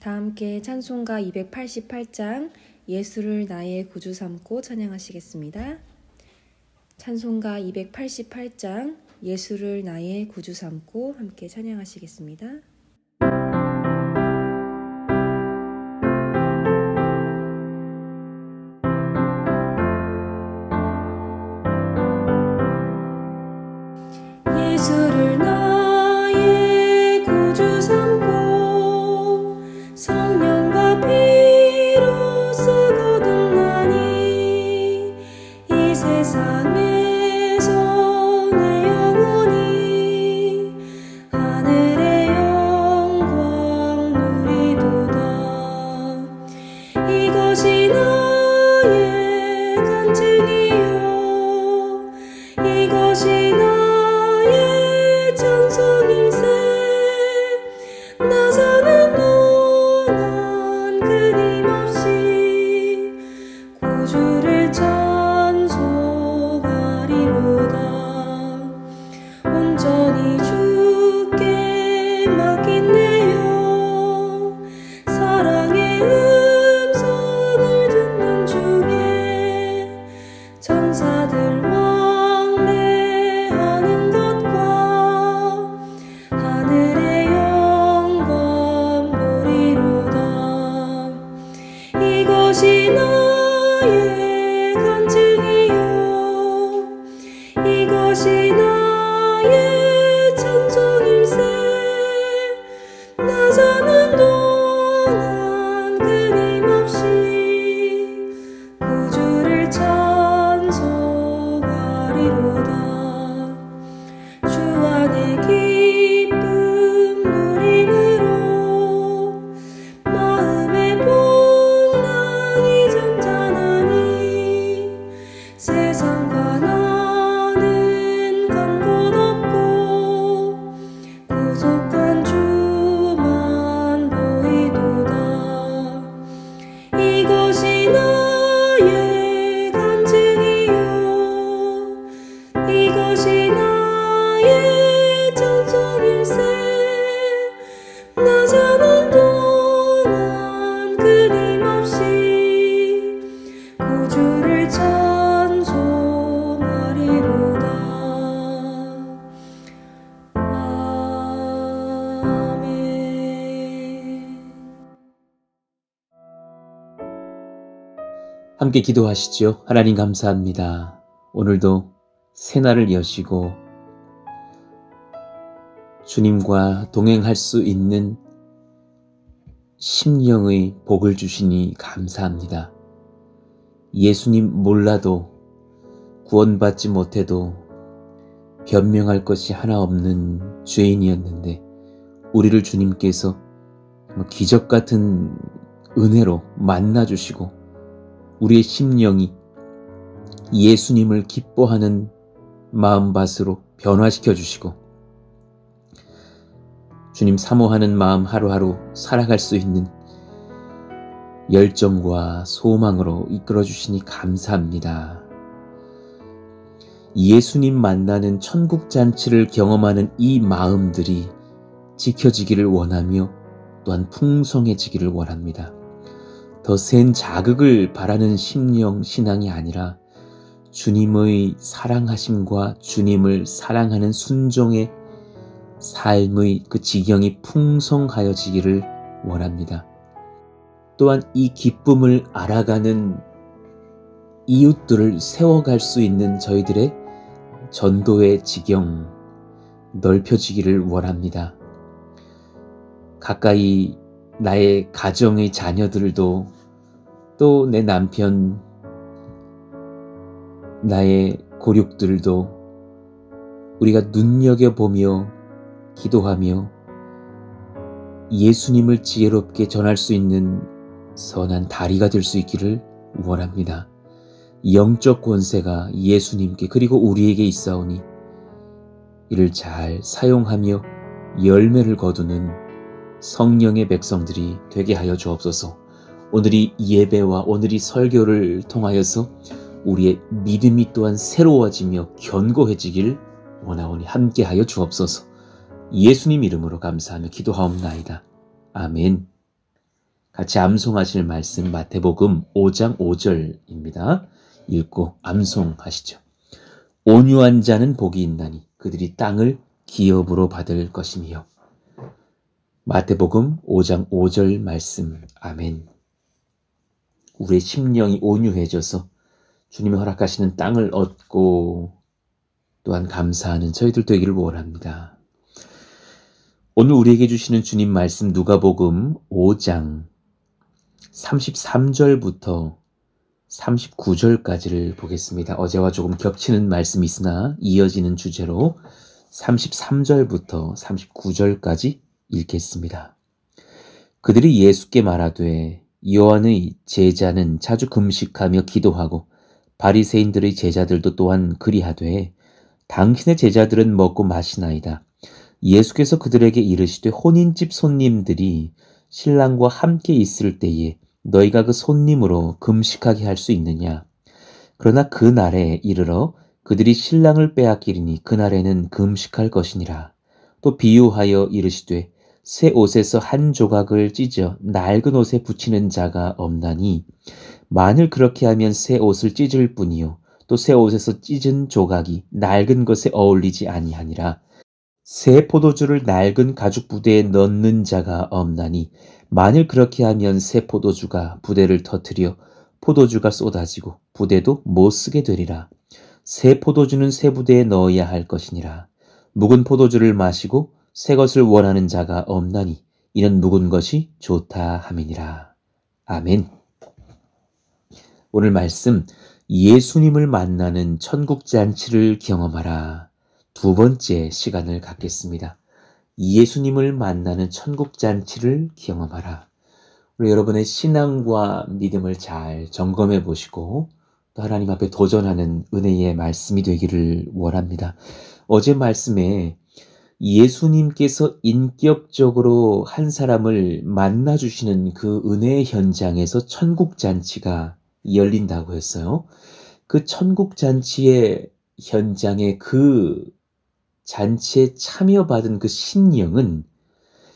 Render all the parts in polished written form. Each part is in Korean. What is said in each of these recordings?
다 함께 찬송가 288장 예수를 나의 구주 삼고 찬양하시겠습니다. 찬송가 288장 예수를 나의 구주 삼고 함께 찬양하시겠습니다. 예수를 나의 구주 삼고 성령과 피로 쓰고 등나니 이 세상에서 내 영혼이 하늘의 영광 누리도다. 이것이 나의 간증이요 이것이 나의 찬송일세. 나 사는 동안 끊임없이 구주를 찬송하리로다. 온전히 주께 맡긴 내 영 사랑의 음성을 듣는 중에 천사들 왕래하는 것과 하늘의 영광 보리로다. 이것이 나의 간증이요 이것이 나의 찬송일세. 나 사는 동안 끊임없이 구주를 찬송하리로다. 주 안에 기쁨 누림으로 마음의 풍랑이 잔잔하니 세상과 나는 간 곳 없고 구속한 주만 보이도다. 이것이 나의 간증이요 이것이 나의 찬송일세. 나 사는 동안 끊임없이 구주를 찬송하리로다. 아멘. 함께 기도하시죠. 하나님 감사합니다. 오늘도 새날을 여시고 주님과 동행할 수 있는 심령의 복을 주시니 감사합니다. 예수님 몰라도 구원받지 못해도 변명할 것이 하나 없는 죄인이었는데 우리를 주님께서 기적 같은 은혜로 만나주시고 우리의 심령이 예수님을 기뻐하는 마음밭으로 변화시켜 주시고 주님 사모하는 마음 하루하루 살아갈 수 있는 열정과 소망으로 이끌어 주시니 감사합니다. 예수님 만나는 천국 잔치를 경험하는 이 마음들이 지켜지기를 원하며 또한 풍성해지기를 원합니다. 더 센 자극을 바라는 심령 신앙이 아니라 주님의 사랑하심과 주님을 사랑하는 순종의 삶의 그 지경이 풍성하여지기를 원합니다. 또한 이 기쁨을 알아가는 이웃들을 세워갈 수 있는 저희들의 전도의 지경 넓혀지기를 원합니다. 가까이 나의 가정의 자녀들도 또 내 남편, 나의 고륙들도 우리가 눈여겨보며 기도하며 예수님을 지혜롭게 전할 수 있는 선한 다리가 될 수 있기를 원합니다. 영적 권세가 예수님께 그리고 우리에게 있사오니 이를 잘 사용하며 열매를 거두는 성령의 백성들이 되게 하여 주옵소서. 오늘이 예배와 오늘이 설교를 통하여서 우리의 믿음이 또한 새로워지며 견고해지길 원하오니 함께하여 주옵소서. 예수님 이름으로 감사하며 기도하옵나이다. 아멘. 같이 암송하실 말씀 마태복음 5장 5절입니다. 읽고 암송하시죠. 온유한 자는 복이 있나니 그들이 땅을 기업으로 받을 것이며. 마태복음 5장 5절 말씀. 아멘. 우리의 심령이 온유해져서 주님이 허락하시는 땅을 얻고 또한 감사하는 저희들 되기를 원합니다. 오늘 우리에게 주시는 주님 말씀 누가복음 5장 33절부터 39절까지를 보겠습니다. 어제와 조금 겹치는 말씀이 있으나 이어지는 주제로 33절부터 39절까지 읽겠습니다. 그들이 예수께 말하되 요한의 제자는 자주 금식하며 기도하고 바리새인들의 제자들도 또한 그리하되 당신의 제자들은 먹고 마시나이다. 예수께서 그들에게 이르시되 혼인집 손님들이 신랑과 함께 있을 때에 너희가 그 손님으로 금식하게 할 수 있느냐? 그러나 그 날에 이르러 그들이 신랑을 빼앗기리니 그날에는 금식할 것이니라. 또 비유하여 이르시되 새 옷에서 한 조각을 찢어 낡은 옷에 붙이는 자가 없나니 만일 그렇게 하면 새 옷을 찢을 뿐이요 또 새 옷에서 찢은 조각이 낡은 것에 어울리지 아니하니라. 새 포도주를 낡은 가죽 부대에 넣는 자가 없나니 만일 그렇게 하면 새 포도주가 부대를 터뜨려 포도주가 쏟아지고 부대도 못 쓰게 되리라. 새 포도주는 새 부대에 넣어야 할 것이니라. 묵은 포도주를 마시고 새 것을 원하는 자가 없나니 이는 묵은 것이 좋다 함이니라. 아멘. 오늘 말씀 예수님을 만나는 천국 잔치를 경험하라. 두 번째 시간을 갖겠습니다. 예수님을 만나는 천국 잔치를 경험하라. 우리 여러분의 신앙과 믿음을 잘 점검해 보시고 또 하나님 앞에 도전하는 은혜의 말씀이 되기를 원합니다. 어제 말씀에 예수님께서 인격적으로 한 사람을 만나주시는 그 은혜의 현장에서 천국 잔치가 열린다고 했어요. 그 천국 잔치의 현장에 그 잔치에 참여받은 그 신령은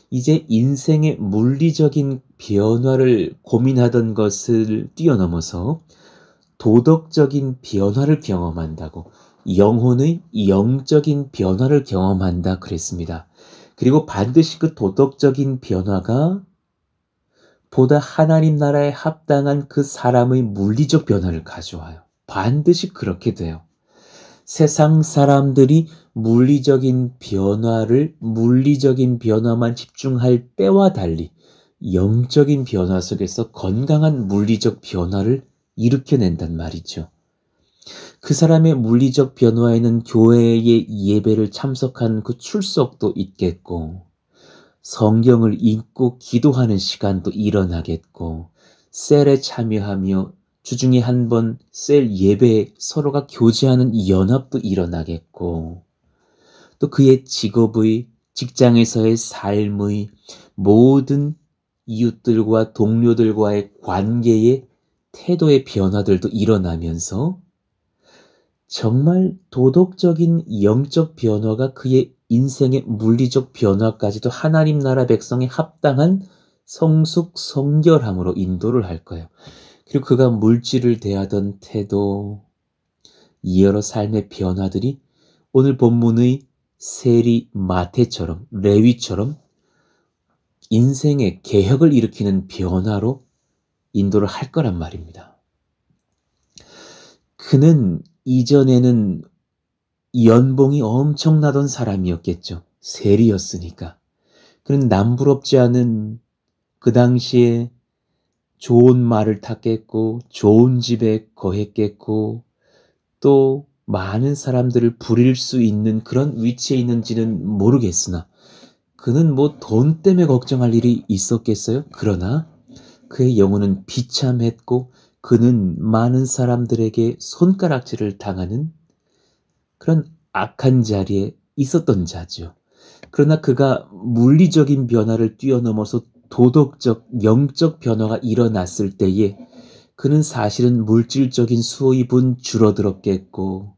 이제 인생의 물리적인 변화를 고민하던 것을 뛰어넘어서 도덕적인 변화를 경험한다고, 영혼의 영적인 변화를 경험한다 그랬습니다. 그리고 반드시 그 도덕적인 변화가 보다 하나님 나라에 합당한 그 사람의 물리적 변화를 가져와요. 반드시 그렇게 돼요. 세상 사람들이 물리적인 변화만 집중할 때와 달리 영적인 변화 속에서 건강한 물리적 변화를 일으켜낸단 말이죠. 그 사람의 물리적 변화에는 교회의 예배를 참석한 그 출석도 있겠고, 성경을 읽고 기도하는 시간도 일어나겠고, 셀에 참여하며 주중에 한 번 셀 예배에 서로가 교제하는 연합도 일어나겠고, 또 그의 직업의, 직장에서의 삶의 모든 이웃들과 동료들과의 관계의 태도의 변화들도 일어나면서 정말 도덕적인 영적 변화가 그의 인생의 물리적 변화까지도 하나님 나라 백성에 합당한 성숙 성결함으로 인도를 할 거예요. 그리고 그가 물질을 대하던 태도, 여러 삶의 변화들이 오늘 본문의 세리 마태처럼, 레위처럼 인생의 개혁을 일으키는 변화로 인도를 할 거란 말입니다. 그는 이전에는 연봉이 엄청나던 사람이었겠죠. 세리였으니까. 그는 남부럽지 않은 그 당시에 좋은 말을 탔겠고, 좋은 집에 거했겠고, 또 많은 사람들을 부릴 수 있는 그런 위치에 있는지는 모르겠으나 그는 돈 때문에 걱정할 일이 있었겠어요? 그러나 그의 영혼은 비참했고 그는 많은 사람들에게 손가락질을 당하는 그런 악한 자리에 있었던 자죠. 그러나 그가 물리적인 변화를 뛰어넘어서 도덕적, 영적 변화가 일어났을 때에 그는 사실은 물질적인 수입은 줄어들었겠고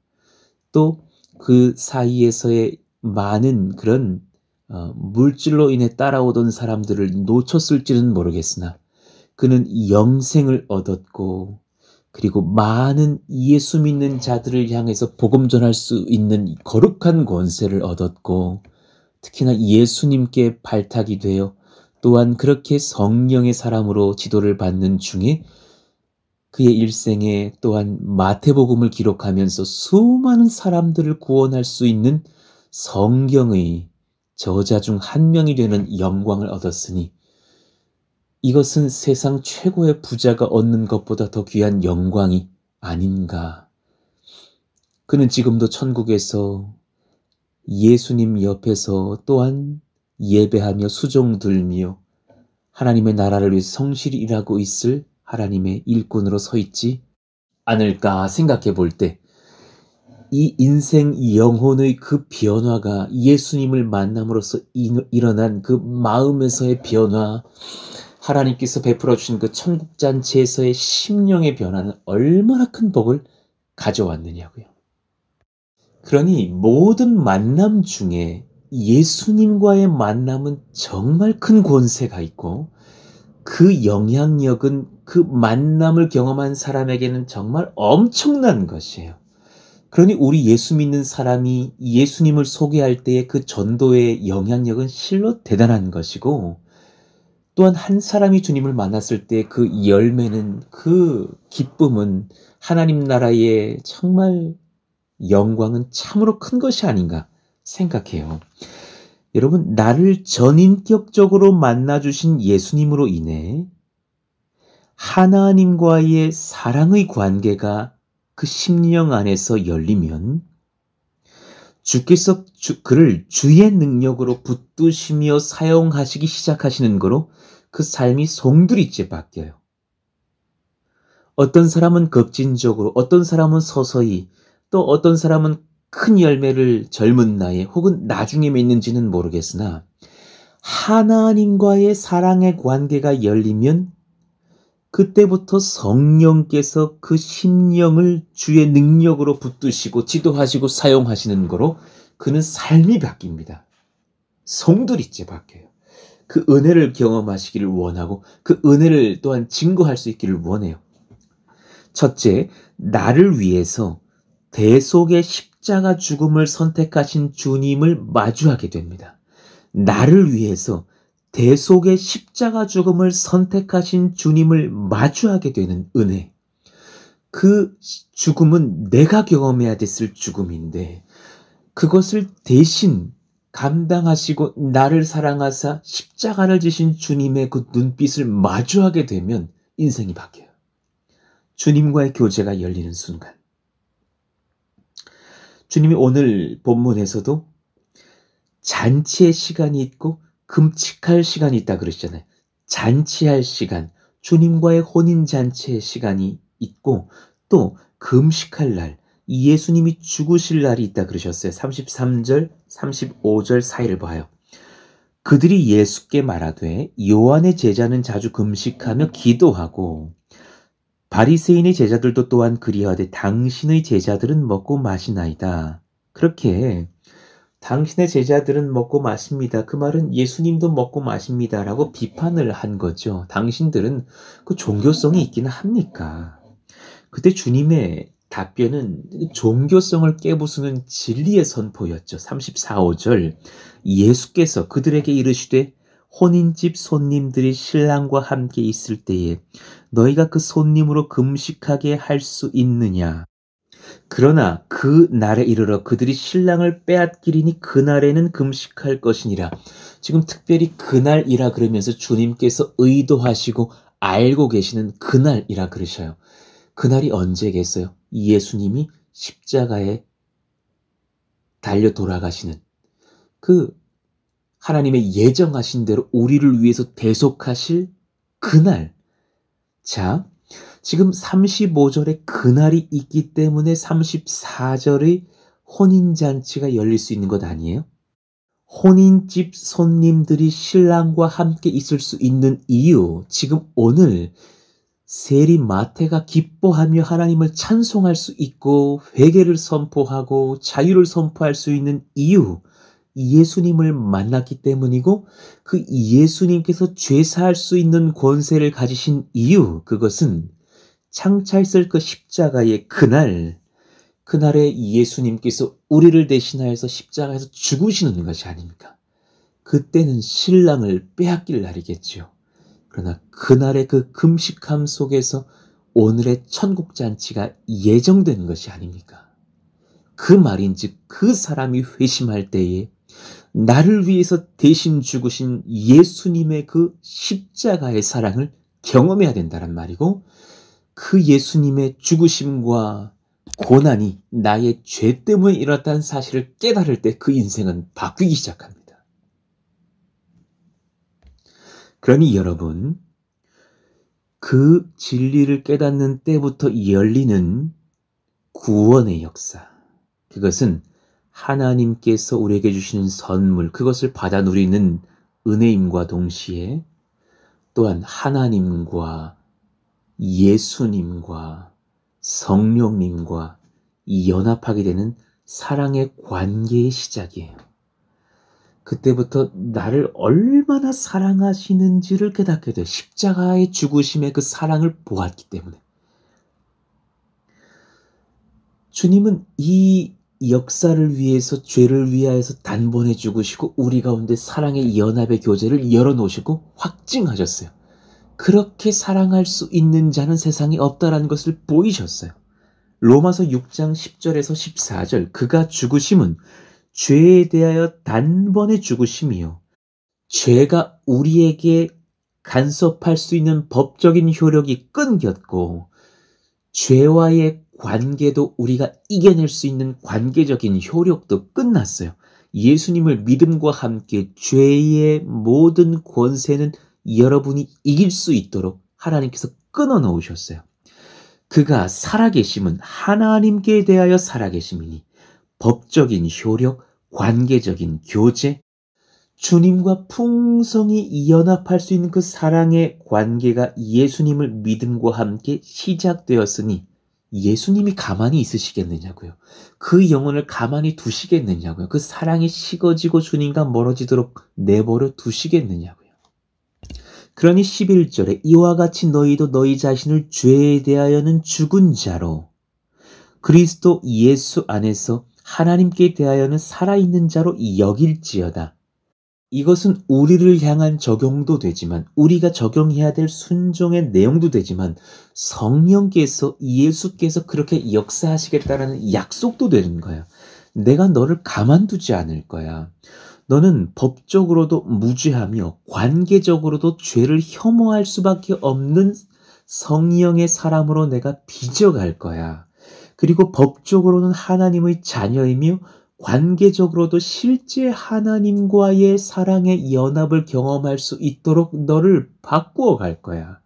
또 그 사이에서의 많은 그런 물질로 인해 따라오던 사람들을 놓쳤을지는 모르겠으나 그는 영생을 얻었고 그리고 많은 예수 믿는 자들을 향해서 복음 전할 수 있는 거룩한 권세를 얻었고 특히나 예수님께 발탁이 되어 또한 그렇게 성령의 사람으로 지도를 받는 중에 그의 일생에 또한 마태복음을 기록하면서 수많은 사람들을 구원할 수 있는 성경의 저자 중 한 명이 되는 영광을 얻었으니 이것은 세상 최고의 부자가 얻는 것보다 더 귀한 영광이 아닌가. 그는 지금도 천국에서 예수님 옆에서 또한 예배하며 수종 들며 하나님의 나라를 위해 성실히 일하고 있을 하나님의 일꾼으로 서 있지 않을까 생각해 볼 때 이 인생 영혼의 그 변화가 예수님을 만남으로써 일어난 그 마음에서의 변화, 하나님께서 베풀어 주신 그 천국잔치에서의 심령의 변화는 얼마나 큰 복을 가져왔느냐고요. 그러니 모든 만남 중에 예수님과의 만남은 정말 큰 권세가 있고 그 영향력은 그 만남을 경험한 사람에게는 정말 엄청난 것이에요. 그러니 우리 예수 믿는 사람이 예수님을 소개할 때의 그 전도의 영향력은 실로 대단한 것이고 또한 한 사람이 주님을 만났을 때 그 열매는 그 기쁨은 하나님 나라의 정말 영광은 참으로 큰 것이 아닌가 생각해요. 여러분, 나를 전인격적으로 만나주신 예수님으로 인해 하나님과의 사랑의 관계가 그 심령 안에서 열리면 주께서 그를 주의 능력으로 붙드시며 사용하시기 시작하시는 거로 그 삶이 송두리째 바뀌어요. 어떤 사람은 급진적으로, 어떤 사람은 서서히, 또 어떤 사람은 큰 열매를 젊은 나이에 혹은 나중에 맺는지는 모르겠으나 하나님과의 사랑의 관계가 열리면 그때부터 성령께서 그 심령을 주의 능력으로 붙드시고 지도하시고 사용하시는 거로 그는 삶이 바뀝니다. 송두리째 바뀌어요. 그 은혜를 경험하시기를 원하고 그 은혜를 또한 증거할 수 있기를 원해요. 첫째, 나를 위해서 대속의 십자가 죽음을 선택하신 주님을 마주하게 됩니다. 나를 위해서 대속의 십자가 죽음을 선택하신 주님을 마주하게 되는 은혜. 그 죽음은 내가 경험해야 됐을 죽음인데 그것을 대신 감당하시고 나를 사랑하사 십자가를 지신 주님의 그 눈빛을 마주하게 되면 인생이 바뀌어요. 주님과의 교제가 열리는 순간. 주님이 오늘 본문에서도 잔치의 시간이 있고 금칙할 시간이 있다 그러시잖아요. 잔치할 시간, 주님과의 혼인잔치의 시간이 있고 또 금식할 날, 예수님이 죽으실 날이 있다 그러셨어요. 33절, 35절 사이를 봐요. 그들이 예수께 말하되 요한의 제자는 자주 금식하며 기도하고 바리새인의 제자들도 또한 그리하되 당신의 제자들은 먹고 마시나이다. 그렇게 당신의 제자들은 먹고 마십니다. 그 말은 예수님도 먹고 마십니다. 라고 비판을 한 거죠. 당신들은 그 종교성이 있기는 합니까? 그때 주님의 답변은 종교성을 깨부수는 진리의 선포였죠. 34, 5절 예수께서 그들에게 이르시되 혼인집 손님들이 신랑과 함께 있을 때에 너희가 그 손님으로 금식하게 할 수 있느냐? 그러나 그 날에 이르러 그들이 신랑을 빼앗기리니 그날에는 금식할 것이니라. 지금 특별히 그날이라 그러면서 주님께서 의도하시고 알고 계시는 그날이라 그러셔요. 그날이 언제겠어요? 예수님이 십자가에 달려 돌아가시는 그 하나님의 예정하신 대로 우리를 위해서 대속하실 그날. 자, 지금 35절에 그날이 있기 때문에 34절의 혼인잔치가 열릴 수 있는 것 아니에요? 혼인집 손님들이 신랑과 함께 있을 수 있는 이유, 지금 오늘 세리 마태가 기뻐하며 하나님을 찬송할 수 있고 회개를 선포하고 자유를 선포할 수 있는 이유, 예수님을 만났기 때문이고 그 예수님께서 죄 사할 수 있는 권세를 가지신 이유, 그것은 창차했을 그 십자가의 그날에 예수님께서 우리를 대신하여서 십자가에서 죽으시는 것이 아닙니까? 그때는 신랑을 빼앗길 날이겠지요. 그러나 그날의 그 금식함 속에서 오늘의 천국 잔치가 예정된 것이 아닙니까? 그 말인즉 그 사람이 회심할 때에 나를 위해서 대신 죽으신 예수님의 그 십자가의 사랑을 경험해야 된다는 말이고, 그 예수님의 죽으심과 고난이 나의 죄 때문에 일어났다는 사실을 깨달을 때 그 인생은 바뀌기 시작합니다. 그러니 여러분, 그 진리를 깨닫는 때부터 열리는 구원의 역사, 그것은 하나님께서 우리에게 주시는 선물, 그것을 받아 누리는 은혜임과 동시에 또한 하나님과 예수님과 성령님과 연합하게 되는 사랑의 관계의 시작이에요. 그때부터 나를 얼마나 사랑하시는지를 깨닫게 돼요. 십자가의 죽으심의 그 사랑을 보았기 때문에. 주님은 이 역사를 위해서, 죄를 위하여서 단번에 죽으시고 우리 가운데 사랑의 연합의 교제를 열어놓으시고 확증하셨어요. 그렇게 사랑할 수 있는 자는 세상에 없다라는 것을 보이셨어요. 로마서 6장 10절에서 14절, 그가 죽으심은 죄에 대하여 단번에 죽으심이요, 죄가 우리에게 간섭할 수 있는 법적인 효력이 끊겼고 죄와의 관계도 우리가 이겨낼 수 있는 관계적인 효력도 끝났어요. 예수님을 믿음과 함께 죄의 모든 권세는 여러분이 이길 수 있도록 하나님께서 끊어놓으셨어요. 그가 살아계심은 하나님께 대하여 살아계심이니 법적인 효력, 관계적인 교제, 주님과 풍성히 연합할 수 있는 그 사랑의 관계가 예수님을 믿음과 함께 시작되었으니 예수님이 가만히 있으시겠느냐고요. 그 영혼을 가만히 두시겠느냐고요. 그 사랑이 식어지고 주님과 멀어지도록 내버려 두시겠느냐고요. 그러니 11절에 이와 같이 너희도 너희 자신을 죄에 대하여는 죽은 자로 그리스도 예수 안에서 하나님께 대하여는 살아있는 자로 여길지어다. 이것은 우리를 향한 적용도 되지만, 우리가 적용해야 될 순종의 내용도 되지만, 성령께서, 예수께서 그렇게 역사하시겠다라는 약속도 되는 거예요. 내가 너를 가만두지 않을 거야. 너는 법적으로도 무죄하며 관계적으로도 죄를 혐오할 수밖에 없는 성령의 사람으로 내가 빚어갈 거야. 그리고 법적으로는 하나님의 자녀이며 관계적으로도 실제 하나님과의 사랑의 연합을 경험할 수 있도록 너를 바꾸어 갈 거야.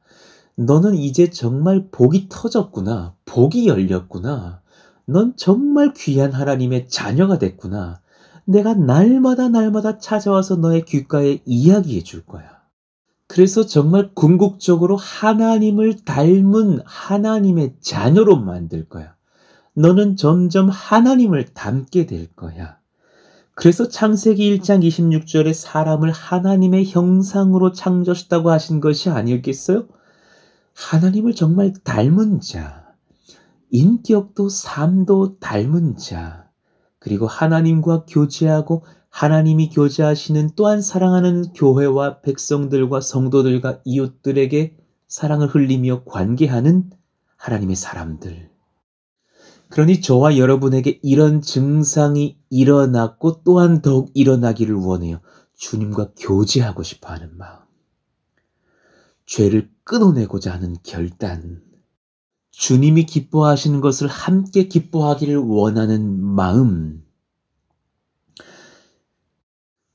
너는 이제 정말 복이 터졌구나. 복이 열렸구나. 넌 정말 귀한 하나님의 자녀가 됐구나. 내가 날마다 찾아와서 너의 귓가에 이야기해 줄 거야. 그래서 정말 궁극적으로 하나님을 닮은 하나님의 자녀로 만들 거야. 너는 점점 하나님을 닮게 될 거야. 그래서 창세기 1장 26절에 사람을 하나님의 형상으로 창조하셨다고 하신 것이 아니었겠어요? 하나님을 정말 닮은 자, 인격도 삶도 닮은 자, 그리고 하나님과 교제하고 하나님이 교제하시는 또한 사랑하는 교회와 백성들과 성도들과 이웃들에게 사랑을 흘리며 관계하는 하나님의 사람들. 그러니 저와 여러분에게 이런 증상이 일어났고 또한 더욱 일어나기를 원해요. 주님과 교제하고 싶어하는 마음, 죄를 끊어내고자 하는 결단, 주님이 기뻐하시는 것을 함께 기뻐하기를 원하는 마음,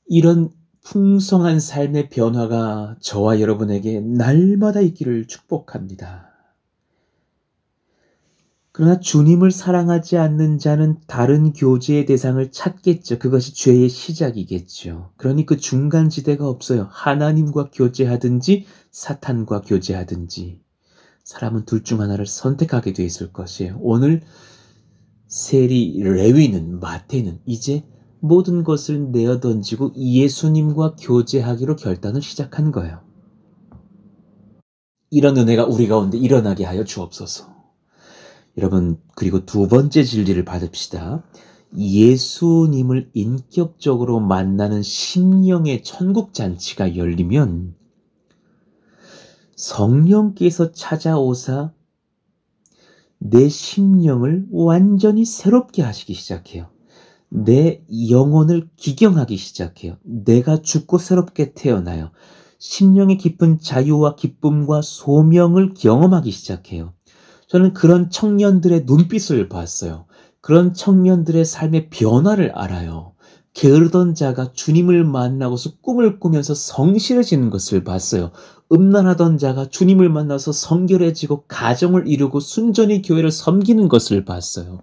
이런 풍성한 삶의 변화가 저와 여러분에게 날마다 있기를 축복합니다. 그러나 주님을 사랑하지 않는 자는 다른 교제의 대상을 찾겠죠. 그것이 죄의 시작이겠죠. 그러니 그 중간지대가 없어요. 하나님과 교제하든지 사탄과 교제하든지 사람은 둘 중 하나를 선택하게 돼 있을 것이에요. 오늘 세리, 레위는, 마태는 이제 모든 것을 내어 던지고 예수님과 교제하기로 결단을 시작한 거예요. 이런 은혜가 우리 가운데 일어나게 하여 주옵소서. 여러분, 그리고 두 번째 진리를 받읍시다. 예수님을 인격적으로 만나는 심령의 천국 잔치가 열리면 성령께서 찾아오사 내 심령을 완전히 새롭게 하시기 시작해요. 내 영혼을 기경하기 시작해요. 내가 죽고 새롭게 태어나요. 심령의 깊은 자유와 기쁨과 소명을 경험하기 시작해요. 저는 그런 청년들의 눈빛을 봤어요. 그런 청년들의 삶의 변화를 알아요. 게으르던 자가 주님을 만나고서 꿈을 꾸면서 성실해지는 것을 봤어요. 음란하던 자가 주님을 만나서 성결해지고 가정을 이루고 순전히 교회를 섬기는 것을 봤어요.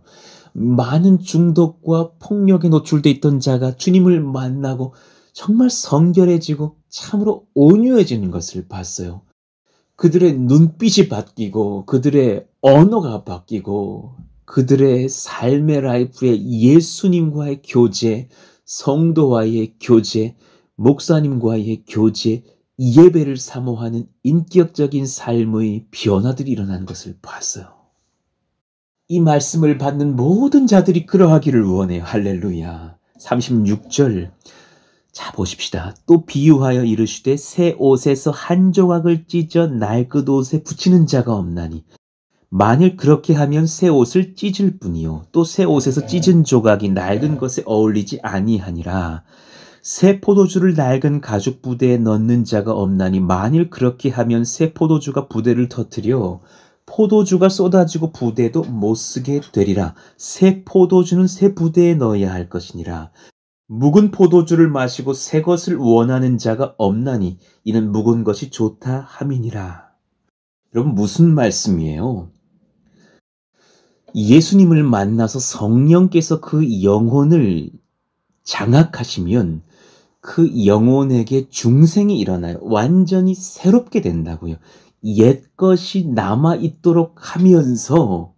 많은 중독과 폭력에 노출돼 있던 자가 주님을 만나고 정말 성결해지고 참으로 온유해지는 것을 봤어요. 그들의 눈빛이 바뀌고 그들의 언어가 바뀌고 그들의 삶의 라이프에 예수님과의 교제, 성도와의 교제, 목사님과의 교제, 예배를 사모하는 인격적인 삶의 변화들이 일어나는 것을 봤어요. 이 말씀을 받는 모든 자들이 그러하기를 원해요. 할렐루야. 36절. 자, 보십시다. 또 비유하여 이르시되 새 옷에서 한 조각을 찢어 낡은 옷에 붙이는 자가 없나니 만일 그렇게 하면 새 옷을 찢을 뿐이요 또 새 옷에서 찢은 조각이 낡은 것에 어울리지 아니하니라. 새 포도주를 낡은 가죽 부대에 넣는 자가 없나니 만일 그렇게 하면 새 포도주가 부대를 터뜨려 포도주가 쏟아지고 부대도 못 쓰게 되리라. 새 포도주는 새 부대에 넣어야 할 것이니라. 묵은 포도주를 마시고 새 것을 원하는 자가 없나니 이는 묵은 것이 좋다 함이니라. 여러분, 무슨 말씀이에요? 예수님을 만나서 성령께서 그 영혼을 장악하시면 그 영혼에게 중생이 일어나요. 완전히 새롭게 된다고요. 옛 것이 남아있도록 하면서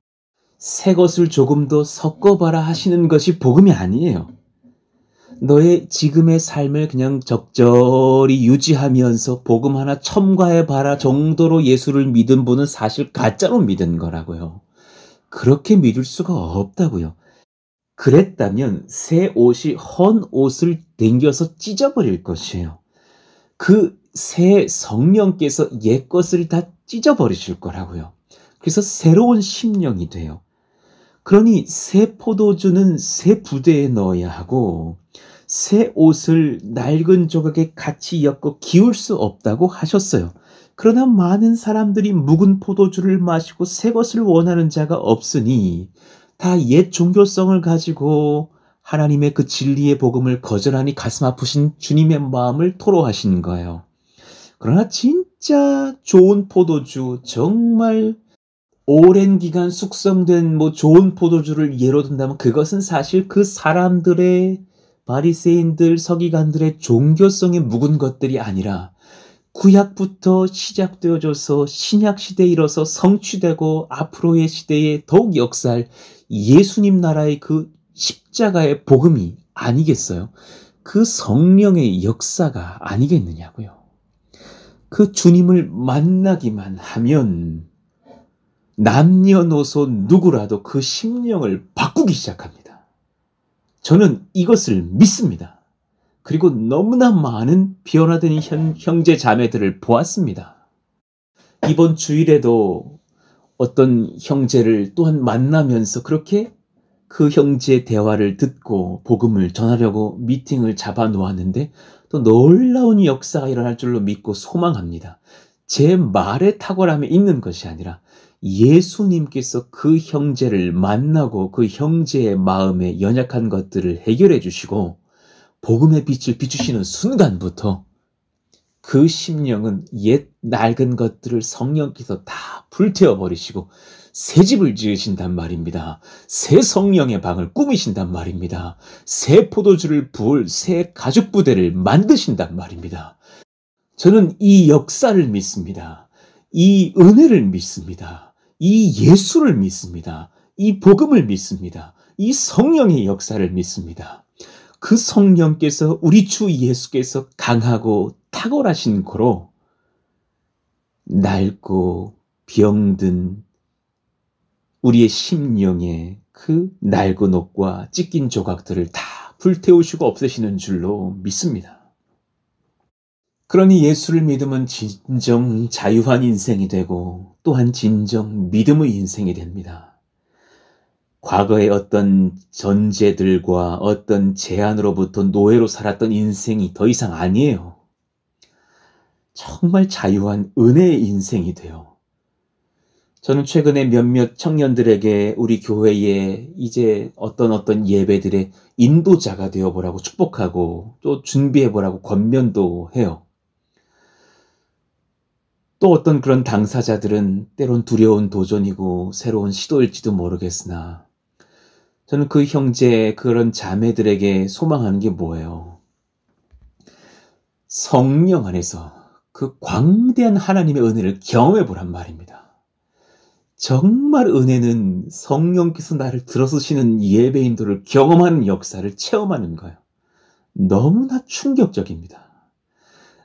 새 것을 조금 더 섞어봐라 하시는 것이 복음이 아니에요. 너의 지금의 삶을 그냥 적절히 유지하면서 복음 하나 첨가해봐라 정도로 예수를 믿은 분은 사실 가짜로 믿은 거라고요. 그렇게 믿을 수가 없다고요. 그랬다면 새 옷이 헌 옷을 당겨서 찢어버릴 것이에요. 그 새 성령께서 옛 것을 다 찢어버리실 거라고요. 그래서 새로운 심령이 돼요. 그러니 새 포도주는 새 부대에 넣어야 하고 새 옷을 낡은 조각에 같이 엮어 기울 수 없다고 하셨어요. 그러나 많은 사람들이 묵은 포도주를 마시고 새 것을 원하는 자가 없으니 다 옛 종교성을 가지고 하나님의 그 진리의 복음을 거절하니 가슴 아프신 주님의 마음을 토로하신 거예요. 그러나 진짜 좋은 포도주, 정말 오랜 기간 숙성된 좋은 포도주를 예로 든다면 그것은 사실 그 사람들의 바리새인들, 서기관들의 종교성에 묵은 것들이 아니라 구약부터 시작되어져서 신약 시대에 이뤄서 성취되고 앞으로의 시대에 더욱 역사할 예수님 나라의 그 십자가의 복음이 아니겠어요? 그 성령의 역사가 아니겠느냐고요. 그 주님을 만나기만 하면 남녀노소 누구라도 그 심령을 바꾸기 시작합니다. 저는 이것을 믿습니다. 그리고 너무나 많은 변화된 형제 자매들을 보았습니다. 이번 주일에도 어떤 형제를 또한 만나면서 그렇게 그 형제의 대화를 듣고 복음을 전하려고 미팅을 잡아 놓았는데 또 놀라운 역사가 일어날 줄로 믿고 소망합니다. 제 말의 탁월함에 있는 것이 아니라 예수님께서 그 형제를 만나고 그 형제의 마음에 연약한 것들을 해결해 주시고 복음의 빛을 비추시는 순간부터 그 심령은 옛 낡은 것들을 성령께서 다 불태워버리시고 새 집을 지으신단 말입니다. 새 성령의 방을 꾸미신단 말입니다. 새 포도주를 부을 새 가죽 부대를 만드신단 말입니다. 저는 이 역사를 믿습니다. 이 은혜를 믿습니다. 이 예수를 믿습니다. 이 복음을 믿습니다. 이 성령의 역사를 믿습니다. 그 성령께서 우리 주 예수께서 강하고 탁월하신 고로 낡고 병든 우리의 심령에 그 낡은 옷과 찢긴 조각들을 다 불태우시고 없애시는 줄로 믿습니다. 그러니 예수를 믿으면 진정 자유한 인생이 되고 또한 진정 믿음의 인생이 됩니다. 과거의 어떤 전제들과 어떤 제한으로부터 노예로 살았던 인생이 더 이상 아니에요. 정말 자유한 은혜의 인생이 돼요. 저는 최근에 몇몇 청년들에게 우리 교회에 이제 어떤 예배들의 인도자가 되어보라고 축복하고 또 준비해보라고 권면도 해요. 또 어떤 그런 당사자들은 때론 두려운 도전이고 새로운 시도일지도 모르겠으나 저는 그 형제, 그런 자매들에게 소망하는 게 뭐예요? 성령 안에서 그 광대한 하나님의 은혜를 경험해 보란 말입니다. 정말 은혜는 성령께서 나를 들어서시는 예배인도를 경험하는 역사를 체험하는 거예요. 너무나 충격적입니다.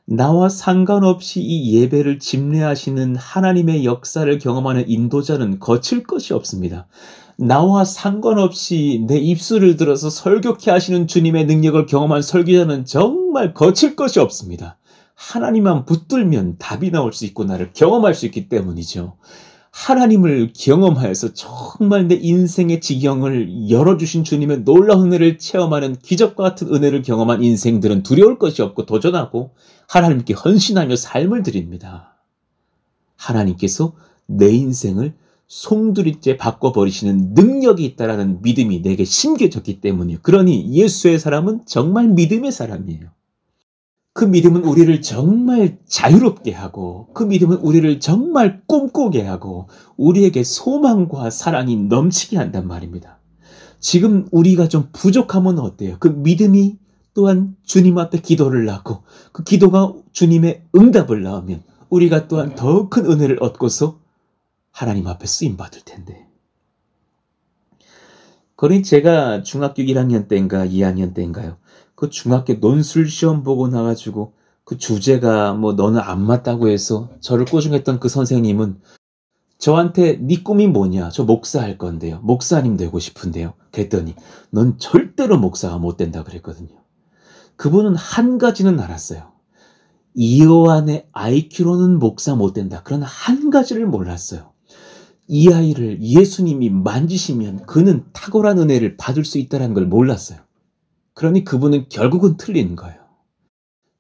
나와 상관없이 이 예배를 집례하시는 하나님의 역사를 경험하는 인도자는 거칠 것이 없습니다. 나와 상관없이 내 입술을 들어서 설교케 하시는 주님의 능력을 경험한 설교자는 정말 거칠 것이 없습니다. 하나님만 붙들면 답이 나올 수 있고 나를 경험할 수 있기 때문이죠. 하나님을 경험하여서 정말 내 인생의 지경을 열어주신 주님의 놀라운 은혜를 체험하는 기적과 같은 은혜를 경험한 인생들은 두려울 것이 없고 도전하고 하나님께 헌신하며 삶을 드립니다. 하나님께서 내 인생을 송두리째 바꿔버리시는 능력이 있다는 믿음이 내게 심겨졌기 때문이에요. 그러니 예수의 사람은 정말 믿음의 사람이에요. 그 믿음은 우리를 정말 자유롭게 하고 그 믿음은 우리를 정말 꿈꾸게 하고 우리에게 소망과 사랑이 넘치게 한단 말입니다. 지금 우리가 좀 부족하면 어때요? 그 믿음이 또한 주님 앞에 기도를 낳고 그 기도가 주님의 응답을 낳으면 우리가 또한 더 큰 은혜를 얻고서 하나님 앞에 쓰임받을 텐데. 그러니 제가 중학교 1학년 때인가 2학년 때인가요? 그 중학교 논술 시험 보고 나가지고 그 주제가 뭐 너는 안 맞다고 해서 저를 꼬중했던 그 선생님은 저한테 네 꿈이 뭐냐? 저 목사할 건데요. 목사님 되고 싶은데요. 그랬더니 넌 절대로 목사가 못 된다 그랬거든요. 그분은 한 가지는 알았어요. 이어안의 IQ로는 목사 못 된다. 그런 한 가지를 몰랐어요. 이 아이를 예수님이 만지시면 그는 탁월한 은혜를 받을 수 있다는 걸 몰랐어요. 그러니 그분은 결국은 틀린 거예요.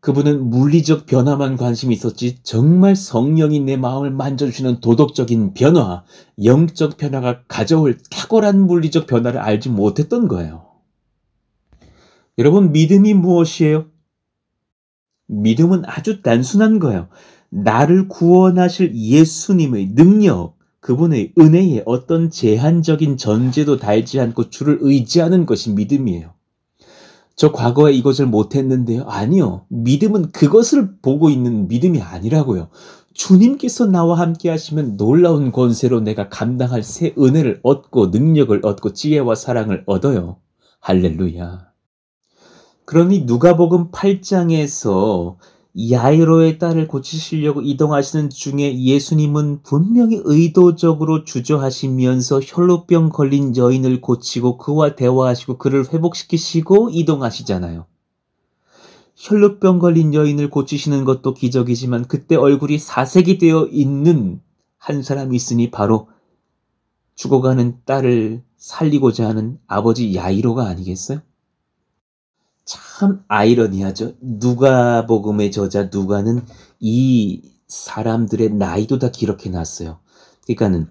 그분은 물리적 변화만 관심이 있었지 정말 성령이 내 마음을 만져주시는 도덕적인 변화, 영적 변화가 가져올 탁월한 물리적 변화를 알지 못했던 거예요. 여러분, 믿음이 무엇이에요? 믿음은 아주 단순한 거예요. 나를 구원하실 예수님의 능력, 그분의 은혜에 어떤 제한적인 전제도 달지 않고 주를 의지하는 것이 믿음이에요. 저 과거에 이것을 못했는데요. 아니요. 믿음은 그것을 보고 있는 믿음이 아니라고요. 주님께서 나와 함께 하시면 놀라운 권세로 내가 감당할 새 은혜를 얻고 능력을 얻고 지혜와 사랑을 얻어요. 할렐루야. 그러니 누가복음 8장에서 야이로의 딸을 고치시려고 이동하시는 중에 예수님은 분명히 의도적으로 주저하시면서 혈루병 걸린 여인을 고치고 그와 대화하시고 그를 회복시키시고 이동하시잖아요. 혈루병 걸린 여인을 고치시는 것도 기적이지만 그때 얼굴이 사색이 되어 있는 한 사람이 있으니 바로 죽어가는 딸을 살리고자 하는 아버지 야이로가 아니겠어요? 참 아이러니하죠. 누가복음의 저자 누가는 이 사람들의 나이도 다 기록해 놨어요. 그러니까는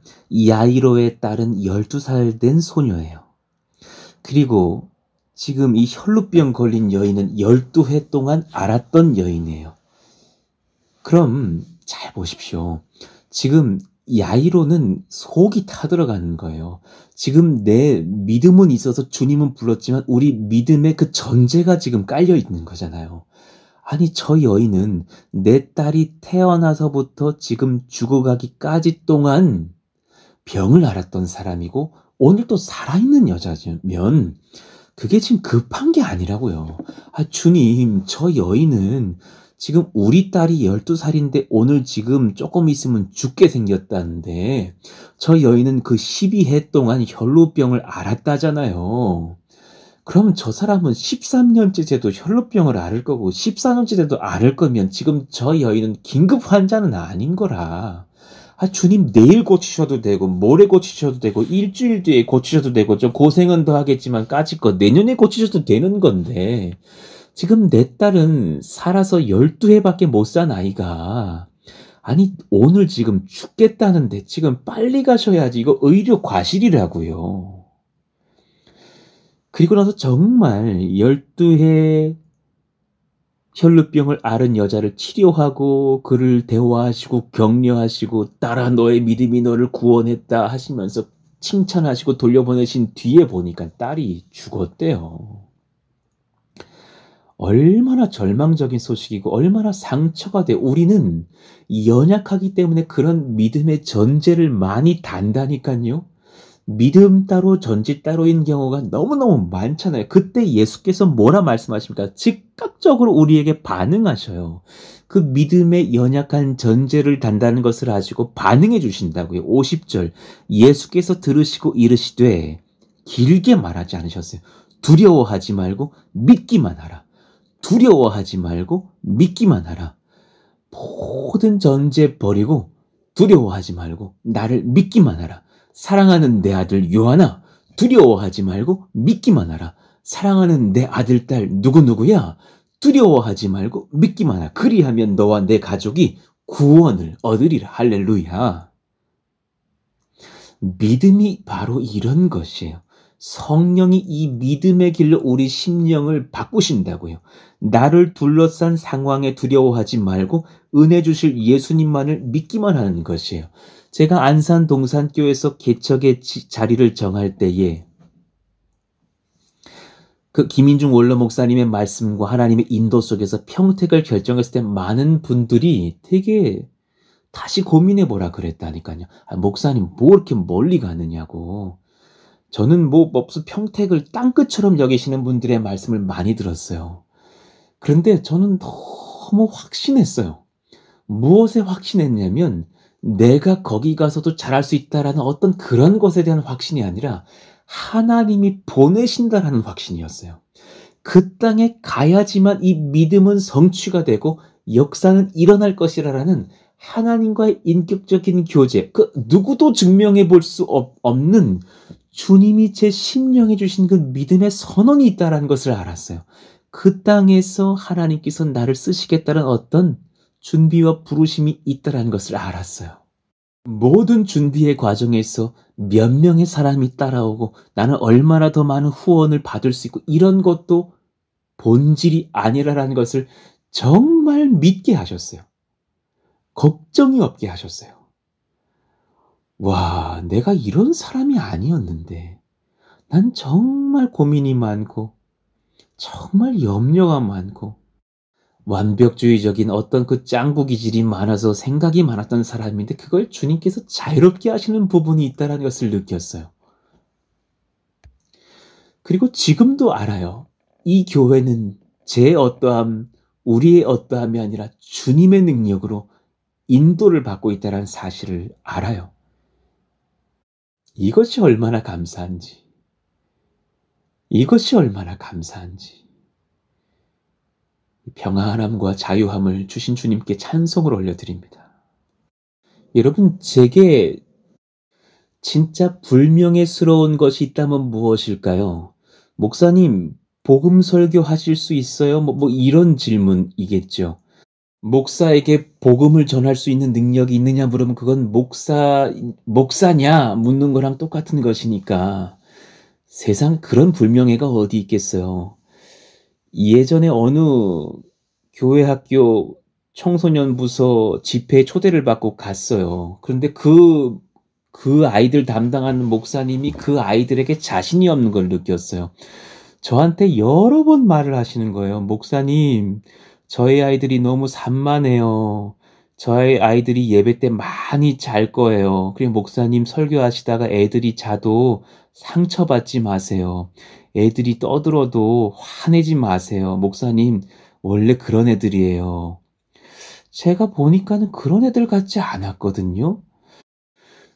야이로의 딸은 12살 된 소녀예요. 그리고 지금 이 혈루병 걸린 여인은 12해 동안 앓았던 여인이에요. 그럼 잘 보십시오. 지금 야이로는 속이 타들어가는 거예요. 지금 내 믿음은 있어서 주님은 불렀지만 우리 믿음의 그 전제가 지금 깔려 있는 거잖아요. 아니, 저 여인은 내 딸이 태어나서부터 지금 죽어가기까지 동안 병을 앓았던 사람이고 오늘 또 살아있는 여자면 그게 지금 급한 게 아니라고요. 아, 주님, 저 여인은 지금 우리 딸이 12살인데 오늘 지금 조금 있으면 죽게 생겼다는데 저 여인은 그 12해 동안 혈루병을 앓았다잖아요. 그럼 저 사람은 13년째 돼도 혈루병을 앓을 거고 14년째 돼도 앓을 거면 지금 저 여인은 긴급 환자는 아닌 거라. 아, 주님, 내일 고치셔도 되고 모레 고치셔도 되고 일주일 뒤에 고치셔도 되고 좀 고생은 더 하겠지만 까짓 거 내년에 고치셔도 되는 건데 지금 내 딸은 살아서 12해밖에 못 산 아이가 아니 오늘 지금 죽겠다는데 지금 빨리 가셔야지. 이거 의료 과실이라고요. 그리고 나서 정말 12해 혈루병을 앓은 여자를 치료하고 그를 대화하시고 격려하시고 딸아 너의 믿음이 너를 구원했다 하시면서 칭찬하시고 돌려보내신 뒤에 보니까 딸이 죽었대요. 얼마나 절망적인 소식이고 얼마나 상처가 돼. 우리는 연약하기 때문에 그런 믿음의 전제를 많이 단다니까요. 믿음 따로 전지 따로인 경우가 너무너무 많잖아요. 그때 예수께서 뭐라 말씀하십니까? 즉각적으로 우리에게 반응하셔요. 그 믿음의 연약한 전제를 단다는 것을 아시고 반응해 주신다고요. 50절 예수께서 들으시고 이르시되 길게 말하지 않으셨어요. 두려워하지 말고 믿기만 하라. 두려워하지 말고 믿기만 하라. 모든 전제 버리고 두려워하지 말고 나를 믿기만 하라. 사랑하는 내 아들 요한아, 두려워하지 말고 믿기만 하라. 사랑하는 내 아들, 딸 누구누구야? 두려워하지 말고 믿기만 하라. 그리하면 너와 내 가족이 구원을 얻으리라. 할렐루야. 믿음이 바로 이런 것이에요. 성령이 이 믿음의 길로 우리 심령을 바꾸신다고요. 나를 둘러싼 상황에 두려워하지 말고 은혜 주실 예수님만을 믿기만 하는 것이에요. 제가 안산 동산교회에서 개척의 자리를 정할 때에 그 김인중 원로 목사님의 말씀과 하나님의 인도 속에서 평택을 결정했을 때 많은 분들이 되게 다시 고민해 보라 그랬다니까요. 아, 목사님 뭐 이렇게 멀리 가느냐고. 저는 무슨 평택을 땅끝처럼 여기시는 분들의 말씀을 많이 들었어요. 그런데 저는 너무 확신했어요. 무엇에 확신했냐면 내가 거기 가서도 잘할 수 있다라는 어떤 그런 것에 대한 확신이 아니라 하나님이 보내신다라는 확신이었어요. 그 땅에 가야지만 이 믿음은 성취가 되고 역사는 일어날 것이라는 하나님과의 인격적인 교제, 그 누구도 증명해 볼 수 없는 주님이 제 심령에 주신 그 믿음의 선언이 있다는 것을 알았어요. 그 땅에서 하나님께서 나를 쓰시겠다는 어떤 준비와 부르심이 있다는 것을 알았어요. 모든 준비의 과정에서 몇 명의 사람이 따라오고 나는 얼마나 더 많은 후원을 받을 수 있고 이런 것도 본질이 아니라는 것을 정말 믿게 하셨어요. 걱정이 없게 하셨어요. 와, 내가 이런 사람이 아니었는데 난 정말 고민이 많고 정말 염려가 많고 완벽주의적인 어떤 그 짱구 기질이 많아서 생각이 많았던 사람인데 그걸 주님께서 자유롭게 하시는 부분이 있다는 것을 느꼈어요. 그리고 지금도 알아요. 이 교회는 제 어떠함, 우리의 어떠함이 아니라 주님의 능력으로 인도를 받고 있다는 사실을 알아요. 이것이 얼마나 감사한지. 이것이 얼마나 감사한지. 평안함과 자유함을 주신 주님께 찬송을 올려드립니다. 여러분, 제게 진짜 불명예스러운 것이 있다면 무엇일까요? 목사님, 복음 설교 하실 수 있어요? 뭐 이런 질문이겠죠. 목사에게 복음을 전할 수 있는 능력이 있느냐 물으면 그건 목사냐 묻는 거랑 똑같은 것이니까 세상 그런 불명예가 어디 있겠어요. 예전에 어느 교회 학교 청소년 부서 집회에 초대를 받고 갔어요. 그런데 그 아이들 담당하는 목사님이 그 아이들에게 자신이 없는 걸 느꼈어요. 저한테 여러 번 말을 하시는 거예요. 목사님, 저희 아이들이 너무 산만해요. 저희 아이들이 예배 때 많이 잘 거예요. 그리고 목사님 설교하시다가 애들이 자도 상처받지 마세요. 애들이 떠들어도 화내지 마세요. 목사님, 원래 그런 애들이에요. 제가 보니까는 그런 애들 같지 않았거든요.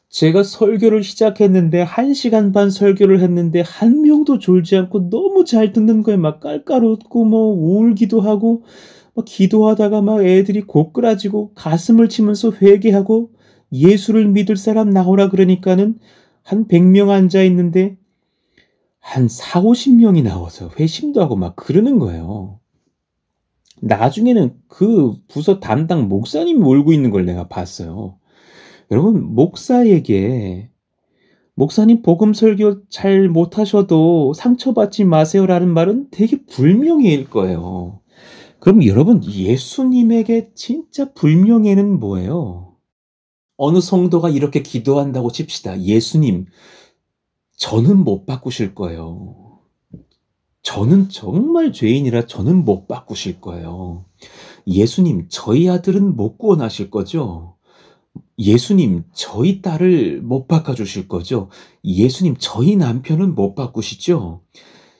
제가 설교를 시작했는데 1시간 반 설교를 했는데 한 명도 졸지 않고 너무 잘 듣는 거에 막 깔깔 웃고 뭐 울기도 하고 막 기도하다가 막 애들이 고꾸라지고 가슴을 치면서 회개하고 예수를 믿을 사람 나오라 그러니까는 한 100명 앉아 있는데 한 40-50명이 나와서 회심도 하고 막 그러는 거예요. 나중에는 그 부서 담당 목사님 몰고 있는 걸 내가 봤어요. 여러분, 목사님 복음 설교 잘 못하셔도 상처받지 마세요라는 말은 되게 불명예일 거예요. 그럼 여러분, 예수님에게 진짜 불명예는 뭐예요? 어느 성도가 이렇게 기도한다고 칩시다. 예수님, 저는 못 바꾸실 거예요. 저는 정말 죄인이라 저는 못 바꾸실 거예요. 예수님, 저희 아들은 못 구원하실 거죠? 예수님, 저희 딸을 못 바꿔주실 거죠? 예수님, 저희 남편은 못 바꾸시죠?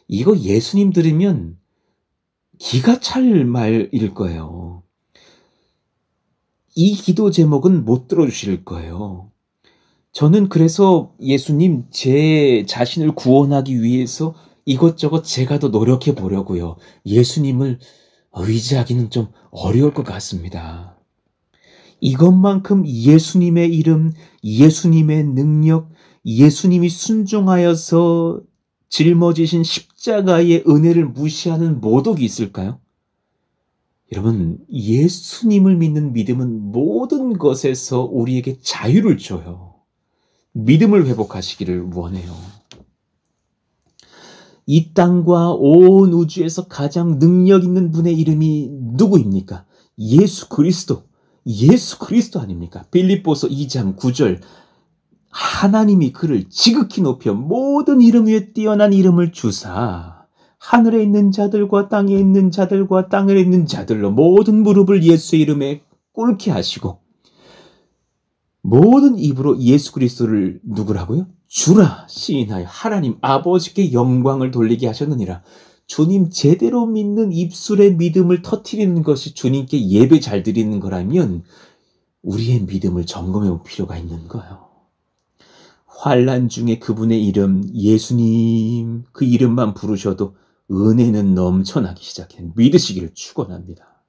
이거 예수님 들으면 기가 찰 말일 거예요. 이 기도 제목은 못 들어주실 거예요. 저는 그래서 예수님, 제 자신을 구원하기 위해서 이것저것 제가 더 노력해 보려고요. 예수님을 의지하기는 좀 어려울 것 같습니다. 이것만큼 예수님의 이름, 예수님의 능력, 예수님이 순종하여서 짊어지신 십자가의 은혜를 무시하는 모독이 있을까요? 여러분, 예수님을 믿는 믿음은 모든 것에서 우리에게 자유를 줘요. 믿음을 회복하시기를 원해요. 이 땅과 온 우주에서 가장 능력 있는 분의 이름이 누구입니까? 예수 그리스도. 예수 그리스도 아닙니까? 빌립보서 2장 9절. 하나님이 그를 지극히 높여 모든 이름 위에 뛰어난 이름을 주사 하늘에 있는 자들과 땅에 있는 자들과 땅에 있는 자들로 모든 무릎을 예수의 이름에 꿇게 하시고 모든 입으로 예수 그리스도를 누구라고요? 주라 시인하여 하나님 아버지께 영광을 돌리게 하셨느니라. 주님 제대로 믿는 입술의 믿음을 터뜨리는 것이 주님께 예배 잘 드리는 거라면 우리의 믿음을 점검해 볼 필요가 있는 거예요. 환난 중에 그분의 이름 예수님 그 이름만 부르셔도 은혜는 넘쳐나기 시작해 믿으시기를 축원합니다.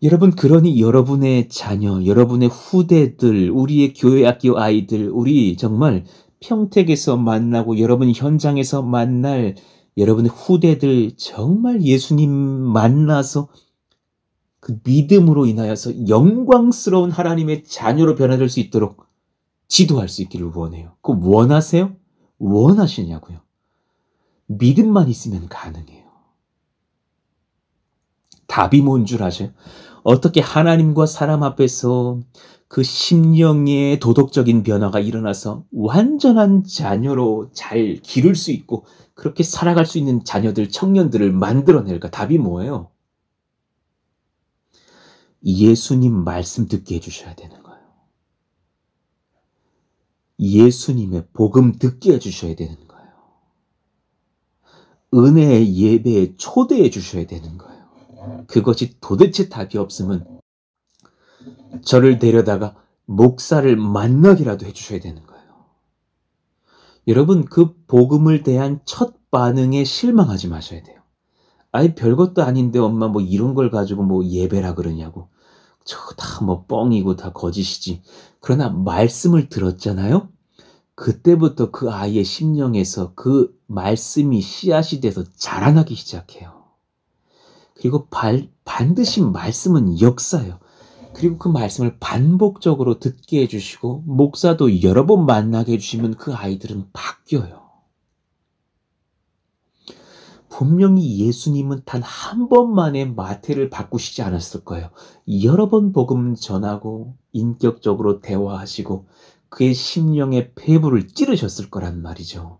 여러분, 그러니 여러분의 자녀, 여러분의 후대들, 우리의 교회 학교 아이들, 우리 정말 평택에서 만나고 여러분 현장에서 만날 여러분의 후대들 정말 예수님 만나서 그 믿음으로 인하여서 영광스러운 하나님의 자녀로 변화될 수 있도록 지도할 수 있기를 원해요. 그거 원하세요? 원하시냐고요? 믿음만 있으면 가능해요. 답이 뭔 줄 아세요? 어떻게 하나님과 사람 앞에서 그 심령의 도덕적인 변화가 일어나서 완전한 자녀로 잘 기를 수 있고 그렇게 살아갈 수 있는 자녀들, 청년들을 만들어낼까? 답이 뭐예요? 예수님 말씀 듣게 해주셔야 되는 거예요. 예수님의 복음 듣게 해주셔야 되는 거예요. 은혜의 예배에 초대해 주셔야 되는 거예요. 그것이 도대체 답이 없으면 저를 데려다가 목사를 만나기라도 해주셔야 되는 거예요. 여러분, 그 복음을 대한 첫 반응에 실망하지 마셔야 돼요. 아이, 별것도 아닌데 엄마 뭐 이런 걸 가지고 뭐 예배라 그러냐고. 저거 다 뭐 뻥이고 다 거짓이지. 그러나 말씀을 들었잖아요? 그때부터 그 아이의 심령에서 그 말씀이 씨앗이 돼서 자라나기 시작해요. 그리고 반드시 말씀은 역사예요. 그리고 그 말씀을 반복적으로 듣게 해주시고 목사도 여러 번 만나게 해주시면 그 아이들은 바뀌어요. 분명히 예수님은 단 한 번만에 마태를 바꾸시지 않았을 거예요. 여러 번 복음 전하고 인격적으로 대화하시고 그의 심령의 폐부를 찌르셨을 거란 말이죠.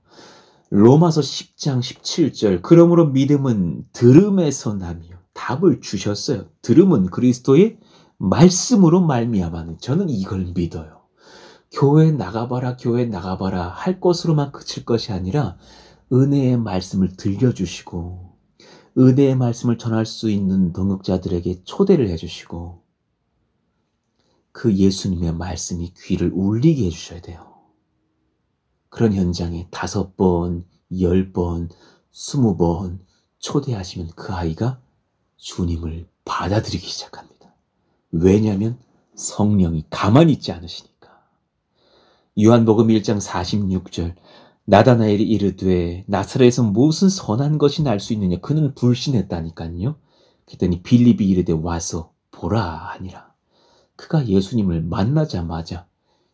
로마서 10장 17절 그러므로 믿음은 들음에서 나며 답을 주셨어요. 들음은 그리스도의 말씀으로 말미암아는 저는 이걸 믿어요. 교회 나가봐라, 교회 나가봐라 할 것으로만 그칠 것이 아니라 은혜의 말씀을 들려주시고 은혜의 말씀을 전할 수 있는 동역자들에게 초대를 해주시고 그 예수님의 말씀이 귀를 울리게 해주셔야 돼요. 그런 현장에 5번, 10번, 20번 초대하시면 그 아이가 주님을 받아들이기 시작합니다. 왜냐하면 성령이 가만히 있지 않으시니까. 요한복음 1장 46절 나다나엘이 이르되 나사렛에서 무슨 선한 것이 날 수 있느냐. 그는 불신했다니까요. 그랬더니 빌립이 이르되 와서 보라 하니라. 그가 예수님을 만나자마자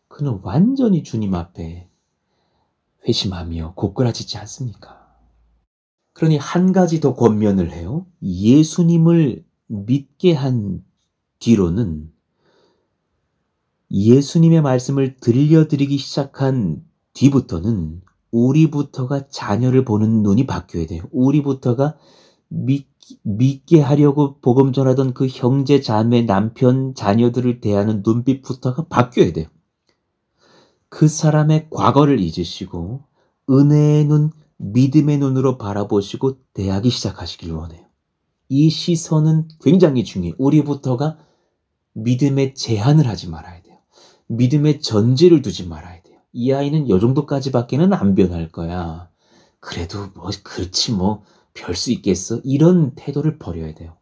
그는 완전히 주님 앞에 회심하며 고꾸라지지 않습니까? 그러니 한 가지 더 권면을 해요. 예수님을 믿게 한 뒤로는 예수님의 말씀을 들려드리기 시작한 뒤부터는 우리부터가 자녀를 보는 눈이 바뀌어야 돼요. 우리부터가 믿게 하려고 복음 전하던 그 형제, 자매, 남편, 자녀들을 대하는 눈빛부터가 바뀌어야 돼요. 그 사람의 과거를 잊으시고 은혜의 눈, 믿음의 눈으로 바라보시고 대하기 시작하시길 원해요. 이 시선은 굉장히 중요해요. 우리부터가 믿음의 제한을 하지 말아야 돼요. 믿음의 전제를 두지 말아야 돼요. 이 아이는 요 정도까지밖에는 안 변할 거야. 그래도 그렇지 별 수 있겠어. 이런 태도를 버려야 돼요.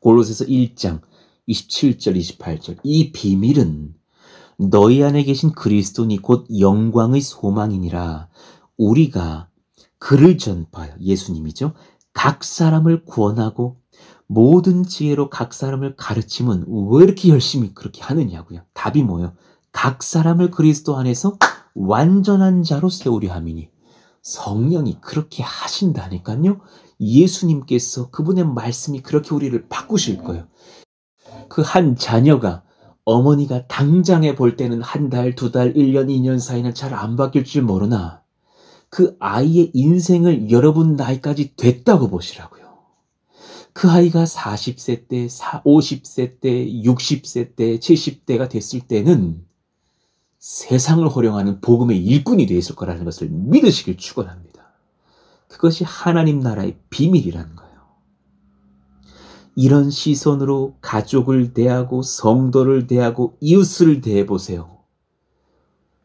골로새서 1장 27절 28절 이 비밀은 너희 안에 계신 그리스도니 곧 영광의 소망이니라. 우리가 그를 전파하여 예수님이죠. 각 사람을 구원하고 모든 지혜로 각 사람을 가르치면 왜 이렇게 열심히 그렇게 하느냐고요. 답이 뭐예요? 각 사람을 그리스도 안에서 완전한 자로 세우려 함이니. 성령이 그렇게 하신다니까요. 예수님께서 그분의 말씀이 그렇게 우리를 바꾸실 거예요. 그 한 자녀가 어머니가 당장에 볼 때는 1달, 2달, 1년, 2년 사이는 잘 안 바뀔 줄 모르나 그 아이의 인생을 여러분 나이까지 됐다고 보시라고요. 그 아이가 40세 때, 50세 때, 60세 때, 70대가 됐을 때는 세상을 호령하는 복음의 일꾼이 되어 있을 거라는 것을 믿으시길 축원합니다. 그것이 하나님 나라의 비밀이라는 거예요. 이런 시선으로 가족을 대하고 성도를 대하고 이웃을 대해보세요.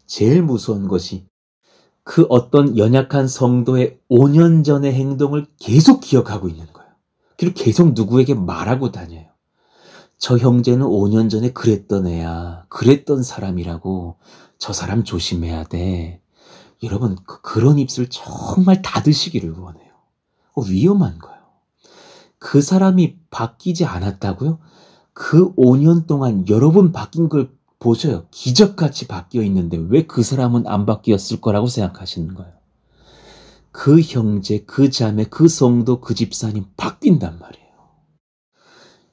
제일 무서운 것이 그 어떤 연약한 성도의 5년 전의 행동을 계속 기억하고 있는 거예요. 그리고 계속 누구에게 말하고 다녀요. 저 형제는 5년 전에 그랬던 애야. 그랬던 사람이라고. 저 사람 조심해야 돼. 여러분 그런 입술 정말 닫으시기를 원해요. 위험한 거예요. 그 사람이 바뀌지 않았다고요? 그 5년 동안 여러분 바뀐 걸 보셔요. 기적같이 바뀌어 있는데 왜 그 사람은 안 바뀌었을 거라고 생각하시는 거예요. 그 형제, 그 자매, 그 성도, 그 집사님 바뀐단 말이에요.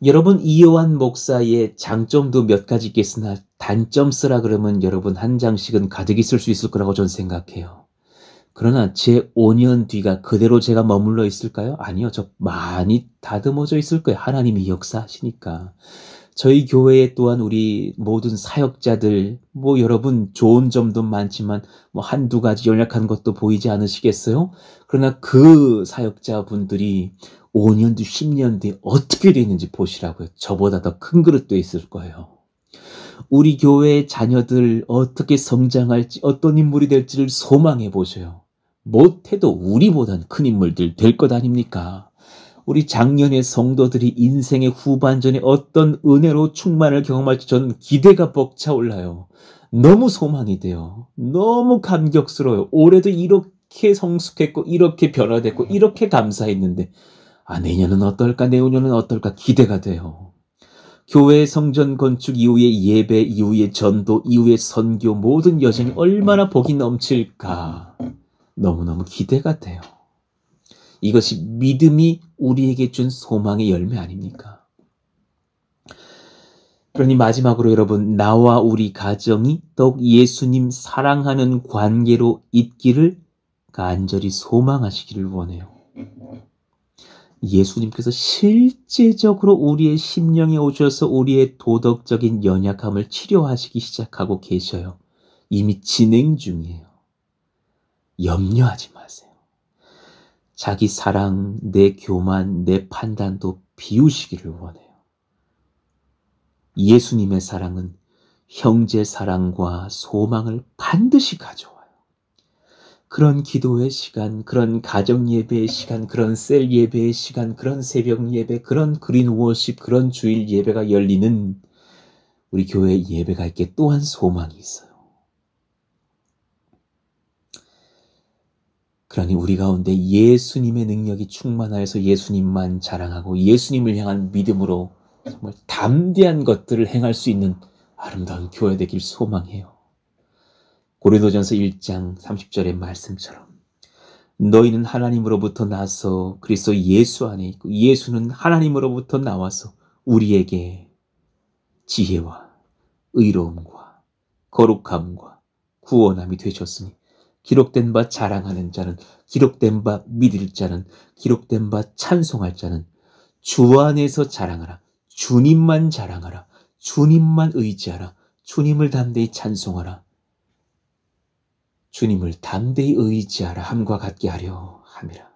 여러분 이요한 목사의 장점도 몇 가지 있겠으나 단점 쓰라 그러면 여러분 한 장씩은 가득히 쓸 수 있을 거라고 저는 생각해요. 그러나 제 5년 뒤가 그대로 제가 머물러 있을까요? 아니요. 저 많이 다듬어져 있을 거예요. 하나님이 역사하시니까. 저희 교회에 또한 우리 모든 사역자들 여러분 좋은 점도 많지만 한두 가지 연약한 것도 보이지 않으시겠어요? 그러나 그 사역자분들이 5년 뒤 10년 뒤에 어떻게 되는지 보시라고요. 저보다 더 큰 그릇도 있을 거예요. 우리 교회의 자녀들 어떻게 성장할지 어떤 인물이 될지를 소망해 보셔요. 못해도 우리보단 큰 인물들 될 것 아닙니까? 우리 작년의 성도들이 인생의 후반전에 어떤 은혜로 충만을 경험할지 저는 기대가 벅차올라요. 너무 소망이 돼요. 너무 감격스러워요. 올해도 이렇게 성숙했고 이렇게 변화됐고 이렇게 감사했는데 내년은 어떨까 내후년은 어떨까 기대가 돼요. 교회 성전 건축 이후의 예배 이후의 전도 이후의 선교 모든 여정이 얼마나 복이 넘칠까 너무너무 기대가 돼요. 이것이 믿음이 우리에게 준 소망의 열매 아닙니까? 그러니 마지막으로 여러분 나와 우리 가정이 더욱 예수님 사랑하는 관계로 있기를 간절히 소망하시기를 원해요. 예수님께서 실제적으로 우리의 심령에 오셔서 우리의 도덕적인 연약함을 치료하시기 시작하고 계셔요. 이미 진행 중이에요. 염려하지 마세요. 자기 사랑, 내 교만, 내 판단도 비우시기를 원해요. 예수님의 사랑은 형제 사랑과 소망을 반드시 가져와요. 그런 기도의 시간, 그런 가정 예배의 시간, 그런 셀 예배의 시간, 그런 새벽 예배, 그런 그린 워십, 그런 주일 예배가 열리는 우리 교회 예배가 있기에 또한 소망이 있어요. 그러니 우리 가운데 예수님의 능력이 충만하여서 예수님만 자랑하고 예수님을 향한 믿음으로 정말 담대한 것들을 행할 수 있는 아름다운 교회 되길 소망해요. 고린도전서 1장 30절의 말씀처럼 너희는 하나님으로부터 나서 그리스도 예수 안에 있고 예수는 하나님으로부터 나와서 우리에게 지혜와 의로움과 거룩함과 구원함이 되셨으니 기록된 바 자랑하는 자는, 기록된 바 믿을 자는, 기록된 바 찬송할 자는 주 안에서 자랑하라. 주님만 자랑하라. 주님만 의지하라. 주님을 담대히 찬송하라. 주님을 담대히 의지하라 함과 같게 하려 함이라.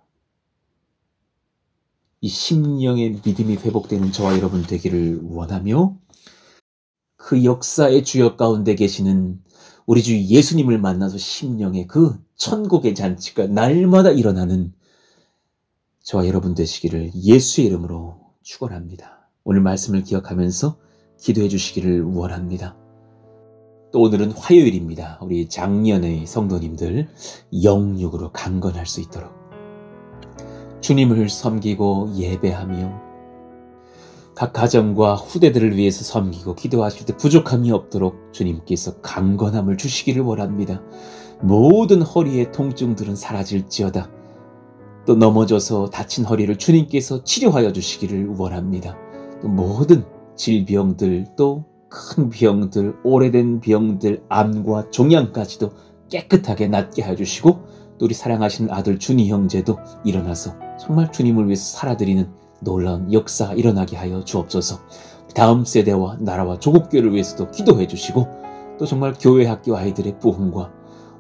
이 심령의 믿음이 회복되는 저와 여러분 되기를 원하며 그 역사의 주역 가운데 계시는 우리 주 예수님을 만나서 심령의 그 천국의 잔치가 날마다 일어나는 저와 여러분 되시기를 예수의 이름으로 축원합니다. 오늘 말씀을 기억하면서 기도해 주시기를 원합니다. 또 오늘은 화요일입니다. 우리 작년의 성도님들 영육으로 강건할 수 있도록 주님을 섬기고 예배하며 각 가정과 후대들을 위해서 섬기고 기도하실 때 부족함이 없도록 주님께서 강건함을 주시기를 원합니다. 모든 허리의 통증들은 사라질지어다. 또 넘어져서 다친 허리를 주님께서 치료하여 주시기를 원합니다. 또 모든 질병들, 또 큰 병들, 오래된 병들, 암과 종양까지도 깨끗하게 낫게 해주시고 또 우리 사랑하시는 아들 준희 형제도 일어나서 정말 주님을 위해서 살아드리는 놀라운 역사 일어나게 하여 주옵소서. 다음 세대와 나라와 조국교회를 위해서도 기도해 주시고 또 정말 교회 학교 아이들의 부흥과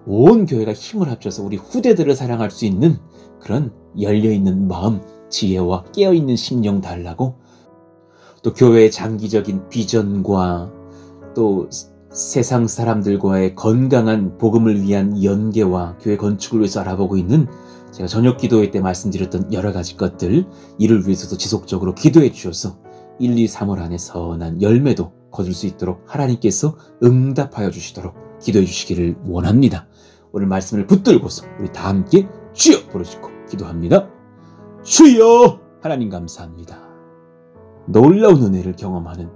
온 교회가 힘을 합쳐서 우리 후대들을 사랑할 수 있는 그런 열려있는 마음, 지혜와 깨어있는 심령 달라고 또 교회의 장기적인 비전과 또 세상 사람들과의 건강한 복음을 위한 연계와 교회 건축을 위해서 알아보고 있는 제가 저녁 기도회 때 말씀드렸던 여러 가지 것들 이를 위해서도 지속적으로 기도해 주셔서 1, 2, 3월 안에 선한 열매도 거둘 수 있도록 하나님께서 응답하여 주시도록 기도해 주시기를 원합니다. 오늘 말씀을 붙들고서 우리 다 함께 주여 부르시고 기도합니다. 주여! 하나님 감사합니다. 놀라운 은혜를 경험하는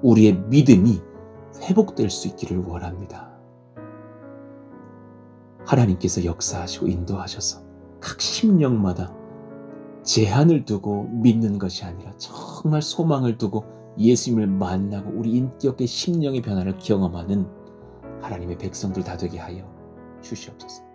우리의 믿음이 회복될 수 있기를 원합니다. 하나님께서 역사하시고 인도하셔서 각 심령마다 제한을 두고 믿는 것이 아니라 정말 소망을 두고 예수님을 만나고 우리 인격의 심령의 변화를 경험하는 하나님의 백성들 다 되게 하여 주시옵소서.